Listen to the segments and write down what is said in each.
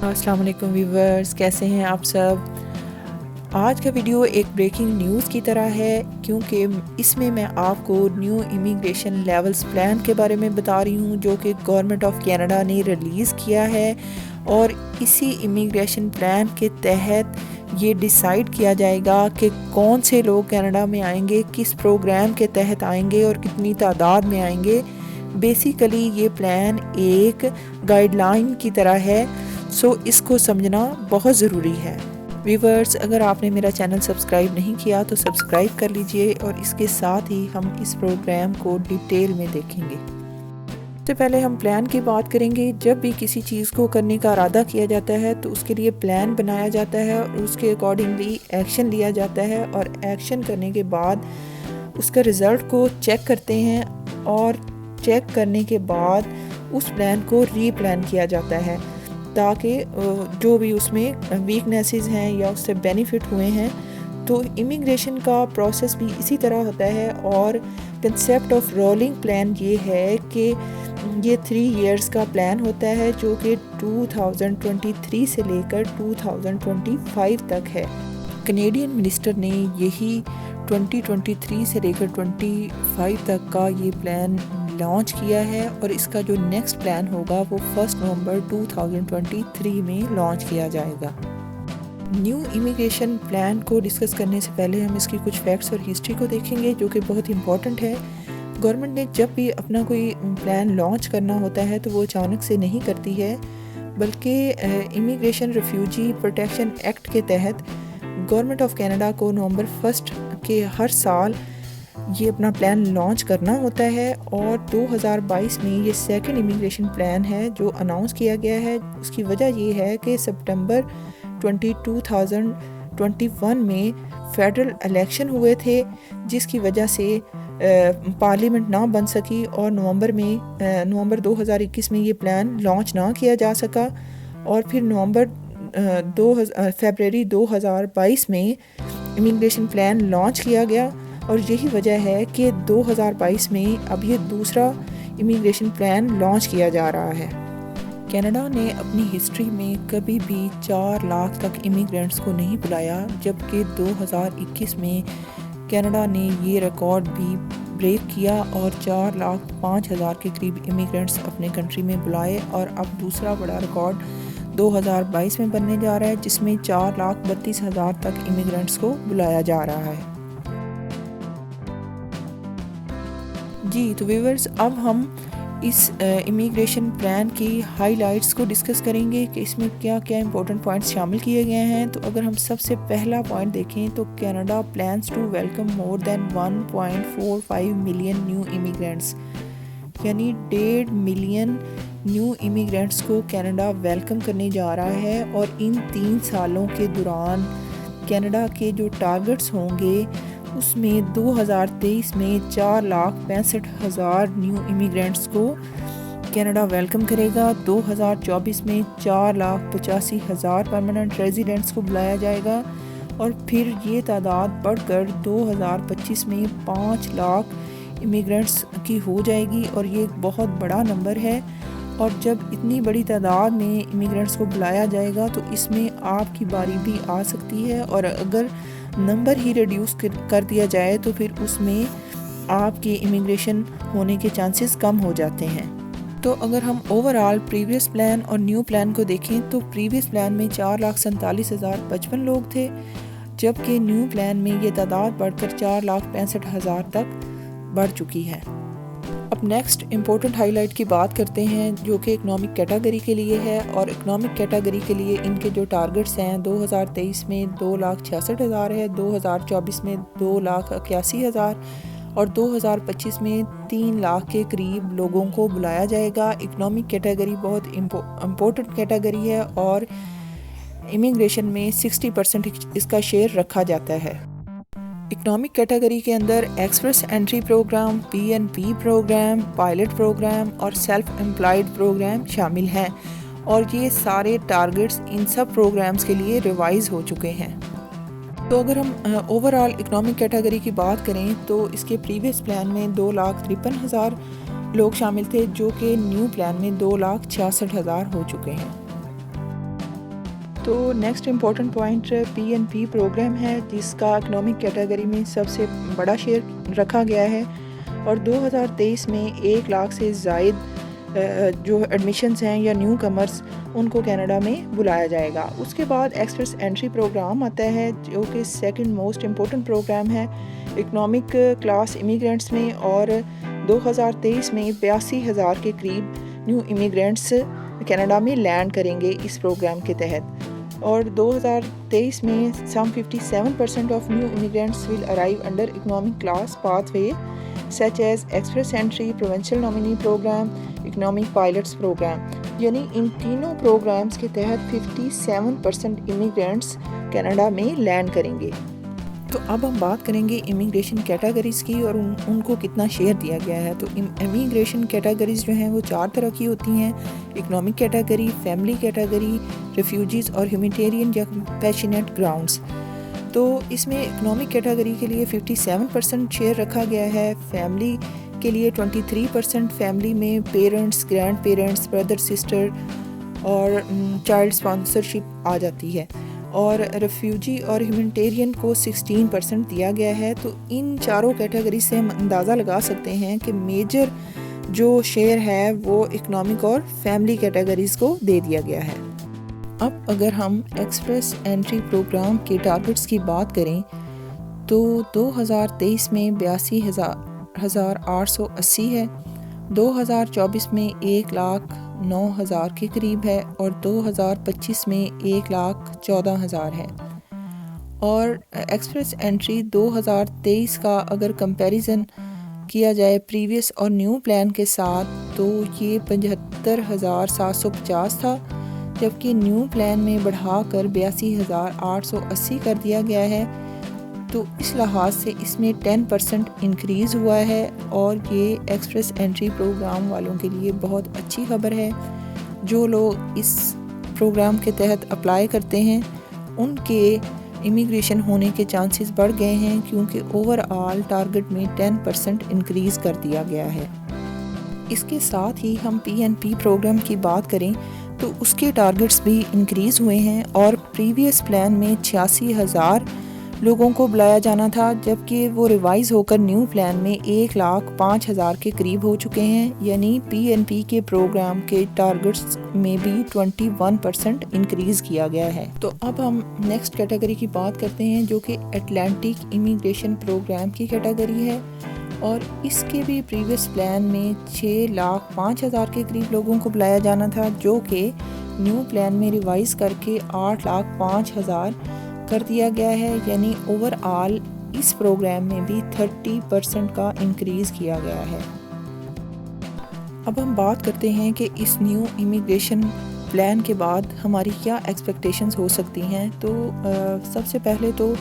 अस्सलाम वालेकुम व्यूवर्स, कैसे हैं आप सब। आज का वीडियो एक ब्रेकिंग न्यूज़ की तरह है क्योंकि इसमें मैं आपको न्यू इमिग्रेशन लेवल्स प्लान के बारे में बता रही हूँ जो कि गवर्नमेंट ऑफ कनाडा ने रिलीज़ किया है। और इसी इमिग्रेशन प्लान के तहत ये डिसाइड किया जाएगा कि कौन से लोग कनाडा में आएंगे, किस प्रोग्राम के तहत आएंगे और कितनी तादाद में आएंगे। बेसिकली ये प्लान एक गाइडलाइन की तरह है, सो इसको समझना बहुत ज़रूरी है। व्यूवर्स, अगर आपने मेरा चैनल सब्सक्राइब नहीं किया तो सब्सक्राइब कर लीजिए और इसके साथ ही हम इस प्रोग्राम को डिटेल में देखेंगे। सबसे पहले हम प्लान की बात करेंगे। जब भी किसी चीज़ को करने का इरादा किया जाता है तो उसके लिए प्लान बनाया जाता है और उसके अकॉर्डिंगली एक्शन लिया जाता है, और एक्शन करने के बाद उसका रिज़ल्ट को चेक करते हैं और चेक करने के बाद उस प्लान को रीप्लान किया जाता है ताकि जो भी उसमें वीकनेसेस हैं या उससे बेनिफिट हुए हैं। तो इमिग्रेशन का प्रोसेस भी इसी तरह होता है। और कंसेप्ट ऑफ रोलिंग प्लान ये है कि ये 3 इयर्स का प्लान होता है जो कि 2023 से लेकर 2025 तक है। कैनेडियन मिनिस्टर ने यही 2023 से लेकर 25 तक का ये प्लान लॉन्च किया है, और इसका जो नेक्स्ट प्लान होगा वो 1 नवंबर 2023 में लॉन्च किया जाएगा। न्यू इमिग्रेशन प्लान को डिस्कस करने से पहले हम इसकी कुछ फैक्ट्स और हिस्ट्री को देखेंगे जो कि बहुत इंपॉर्टेंट है। गवर्नमेंट ने जब भी अपना कोई प्लान लॉन्च करना होता है तो वो अचानक से नहीं करती है, बल्कि इमिग्रेशन रिफ्यूजी प्रोटेक्शन एक्ट के तहत गवर्नमेंट ऑफ कनाडा को नवंबर 1 के हर साल ये अपना प्लान लॉन्च करना होता है। और 2022 में ये सेकंड इमिग्रेशन प्लान है जो अनाउंस किया गया है। उसकी वजह ये है कि सितंबर 2021 में फेडरल इलेक्शन हुए थे, जिसकी वजह से पार्लियामेंट ना बन सकी और नवंबर 2021 में ये प्लान लॉन्च ना किया जा सका। और फिर फरवरी 2022 में इमिग्रेशन प्लान लॉन्च किया गया, और यही वजह है कि 2022 में अब ये दूसरा इमिग्रेशन प्लान लॉन्च किया जा रहा है। कनाडा ने अपनी हिस्ट्री में कभी भी 4 लाख तक इमिग्रेंट्स को नहीं बुलाया, जबकि 2021 में कनाडा ने ये रिकॉर्ड भी ब्रेक किया और 4,05,000 के करीब इमिग्रेंट्स अपने कंट्री में बुलाए। और अब दूसरा बड़ा रिकॉर्ड 2022 में बनने जा रहा है जिसमें 4,32,000 तक इमिग्रेंट्स को बुलाया जा रहा है। जी तो व्यूवर्स, अब हम इस इमिग्रेशन प्लान की हाइलाइट्स को डिस्कस करेंगे कि इसमें क्या क्या इंपॉर्टेंट पॉइंट्स शामिल किए गए हैं। तो अगर हम सबसे पहला पॉइंट देखें तो Canada plans to welcome more than 1.45 million new immigrants, यानी 1.5 मिलियन न्यू इमिग्रेंट्स को कनाडा वेलकम करने जा रहा है। और इन 3 सालों के दौरान कनाडा के जो टारगेट्स होंगे उसमें 2023 में 4,65,000 न्यू इमिग्रेंट्स को कनाडा वेलकम करेगा। 2024 में 4,85,000 परमानेंट रेजिडेंट्स को बुलाया जाएगा, और फिर ये तादाद बढ़कर 2025 में 5 लाख इमिग्रेंट्स की हो जाएगी, और ये एक बहुत बड़ा नंबर है। और जब इतनी बड़ी तादाद में इमिग्रेंट्स को बुलाया जाएगा तो इसमें आपकी बारी भी आ सकती है, और अगर नंबर ही रिड्यूस कर दिया जाए तो फिर उसमें आपकी इमिग्रेशन होने के चांसेस कम हो जाते हैं। तो अगर हम ओवरऑल प्रीवियस प्लान और न्यू प्लान को देखें तो प्रीवियस प्लान में 4,47,055 लोग थे, जबकि न्यू प्लान में ये तादाद बढ़कर 4,65,000 तक बढ़ चुकी है। अब नेक्स्ट इम्पोर्टेंट हाईलाइट की बात करते हैं जो कि इकनॉमिक कैटेगरी के लिए है। और इकनॉमिक कैटेगरी के लिए इनके जो टारगेट्स हैं 2023 में 2,66,000 है, 2024 में 2,81,000 और 2025 में 3 लाख के करीब लोगों को बुलाया जाएगा। इकनॉमिक कैटेगरी बहुत इम्पोर्टेंट कैटेगरी है और इमिग्रेशन में 60% इसका शेयर रखा जाता है। इकनॉमिक कैटेगरी के अंदर express entry program, PNP program, pilot program और सेल्फ एम्प्लॉयड प्रोग्राम शामिल हैं, और ये सारे टारगेट्स इन सब प्रोग्राम्स के लिए रिवाइज हो चुके हैं। तो अगर हम ओवरऑल इकनॉमिक कैटेगरी की बात करें तो इसके प्रीवियस प्लान में 2,53,000 लोग शामिल थे, जो कि न्यू प्लान में 2,66,000 हो चुके हैं। تو next important point PNP program ہے جس کا اکنامک کیٹیگری میں سب سے بڑا شیئر رکھا گیا ہے، اور 2023 میں 1 لاکھ سے زائد جو ایڈمیشنز ہیں یا نیو کمرز ان کو کینیڈا میں بلایا جائے گا۔ اس کے بعد ایکسپریس انٹری پروگرام آتا ہے جو کہ سیکنڈ موسٹ امپورٹنٹ پروگرام ہے اکنامک کلاس امیگرینٹس میں، اور 2023 میں 82,000 کے قریب نیو امیگرینٹس کینیڈا میں لینڈ کریں گے اس پروگرام کے تحت، اور 2023 میں some 57% of new immigrants will arrive under economic class pathway such as express entry, provincial nominee program, economic pilots program، یعنی ان تینوں پروگرامز کے تحت 57% امیگرینٹس کینیڈا میں لینڈ کریں گے۔ تو اب ہم بات کریں گے امیگریشن کیٹیگریز کی اور ان کو کتنا شیئر دیا گیا ہے۔ تو امیگریشن کیٹیگریز جو ہیں وہ 4 طرح کی ہوتی ہیں: economic category, family category, refugees اور ہیومینٹیرین یا پیشنیٹ گراؤنڈز۔ تو اس میں اکنامک کیٹیگری کے لیے 57% شیئر رکھا گیا ہے، فیملی کے لیے 23%، فیملی میں parents, grand parents, brother sister اور چائلڈ اسپانسرشپ آ جاتی ہے، اور ریفیوجی اور ہیومینٹیرین کو 16% دیا گیا ہے۔ تو ان چاروں کیٹیگری سے ہم اندازہ لگا سکتے ہیں کہ میجر جو شیئر ہے وہ اکنامک اور فیملی کیٹیگریز کو دے دیا گیا ہے۔ اب اگر ہم ایکسپریس انٹری پروگرام کے ٹارگٹس کی بات کریں تو 2023 میں 82,880 ہے، 2024 میں 1,09,000 کے قریب ہے، اور 2025 میں 1,14,000 ہے۔ اور ایکسپریس انٹری 2023 کا اگر کمپیریزن کیا جائے پریویس اور نیو پلان کے ساتھ تو یہ 75,750 تھا، جبکہ نیو پلان میں بڑھا کر 82,880 کر دیا گیا ہے۔ تو اس لحاظ سے اس میں 10% انکریز ہوا ہے، اور یہ ایکسپریس انٹری پروگرام والوں کے لیے بہت اچھی خبر ہے۔ جو لوگ اس پروگرام کے تحت اپلائی کرتے ہیں ان کے امیگریشن ہونے کے چانسز بڑھ گئے ہیں، کیونکہ اوور آل ٹارگٹ میں 10% انکریز کر دیا گیا ہے۔ اس کے ساتھ ہی ہم PNP پروگرام کی بات کریں تو اس کے ٹارگٹس بھی انکریز ہوئے ہیں، اور پریویس پلان میں 86,000 لوگوں کو بلایا جانا تھا، جبکہ وہ ریوائز ہو کر نیو پلان میں 1,05,000 کے قریب ہو چکے ہیں، یعنی PNP کے پروگرام کے ٹارگٹس میں بھی 21% انکریز کیا گیا ہے۔ تو اب ہم نیکسٹ کیٹیگری کی بات کرتے ہیں جو کہ اٹلانٹک امیگریشن پروگرام کی کیٹیگری ہے، اور اس کے بھی پریویس پلان میں 6,05,000 کے قریب لوگوں کو بلایا جانا تھا، جو کہ نیو پلان میں ریوائز کر کے 8,05,000 کر دیا گیا ہے، یعنی اوور آل اس پروگرام میں بھی 30% کا انکریز کیا گیا ہے۔ اب ہم بات کرتے ہیں کہ اس نیو امیگریشن پلان کے بعد ہماری کیا ایکسپیکٹیشنز ہو سکتی ہیں۔ تو سب سے پہلے تو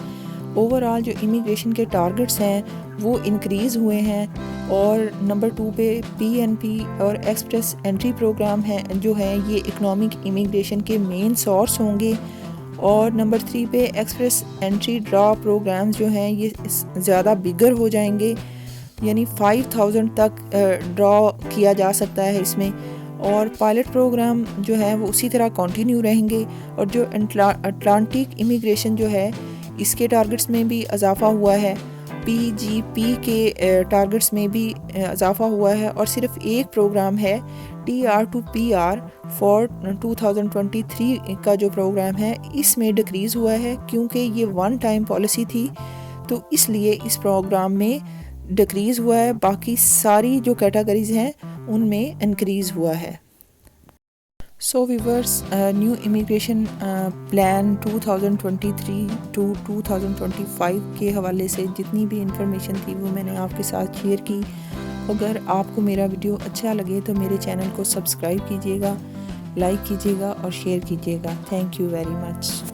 اوور آل جو امیگریشن کے ٹارگٹس ہیں وہ انکریز ہوئے ہیں، اور نمبر 2 پہ PNP اور ایکسپریس انٹری پروگرام ہیں جو ہیں یہ اکنامک امیگریشن کے مین سورس ہوں گے، اور نمبر 3 پہ ایکسپریس انٹری ڈرا پروگرامز جو ہیں یہ زیادہ بگر ہو جائیں گے، یعنی 5,000 تک ڈرا کیا جا سکتا ہے اس میں، اور پائلٹ پروگرام جو ہے وہ اسی طرح کنٹینیو رہیں گے، اور جو اٹلانٹک امیگریشن جو ہے اس کے ٹارگٹس میں بھی اضافہ ہوا ہے، PGP کے ٹارگٹس میں بھی اضافہ ہوا ہے، اور صرف ایک پروگرام ہے TR to PR فار 2023 کا جو پروگرام ہے اس میں ڈکریز ہوا ہے، کیونکہ یہ ون ٹائم پالیسی تھی تو اس لیے اس پروگرام میں ڈکریز ہوا ہے، باقی ساری جو کیٹیگریز ہیں ان میں انکریز ہوا ہے۔ So viewers, new immigration plan 2023 to 2025 کے حوالے سے جتنی بھی انفارمیشن تھی وہ میں نے آپ کے ساتھ شیئر کی۔ اگر آپ کو میرا ویڈیو اچھا لگے تو میرے چینل کو سبسکرائب کیجیے گا، لائک کیجیے گا اور شیئر کیجیے گا۔ Thank you very much.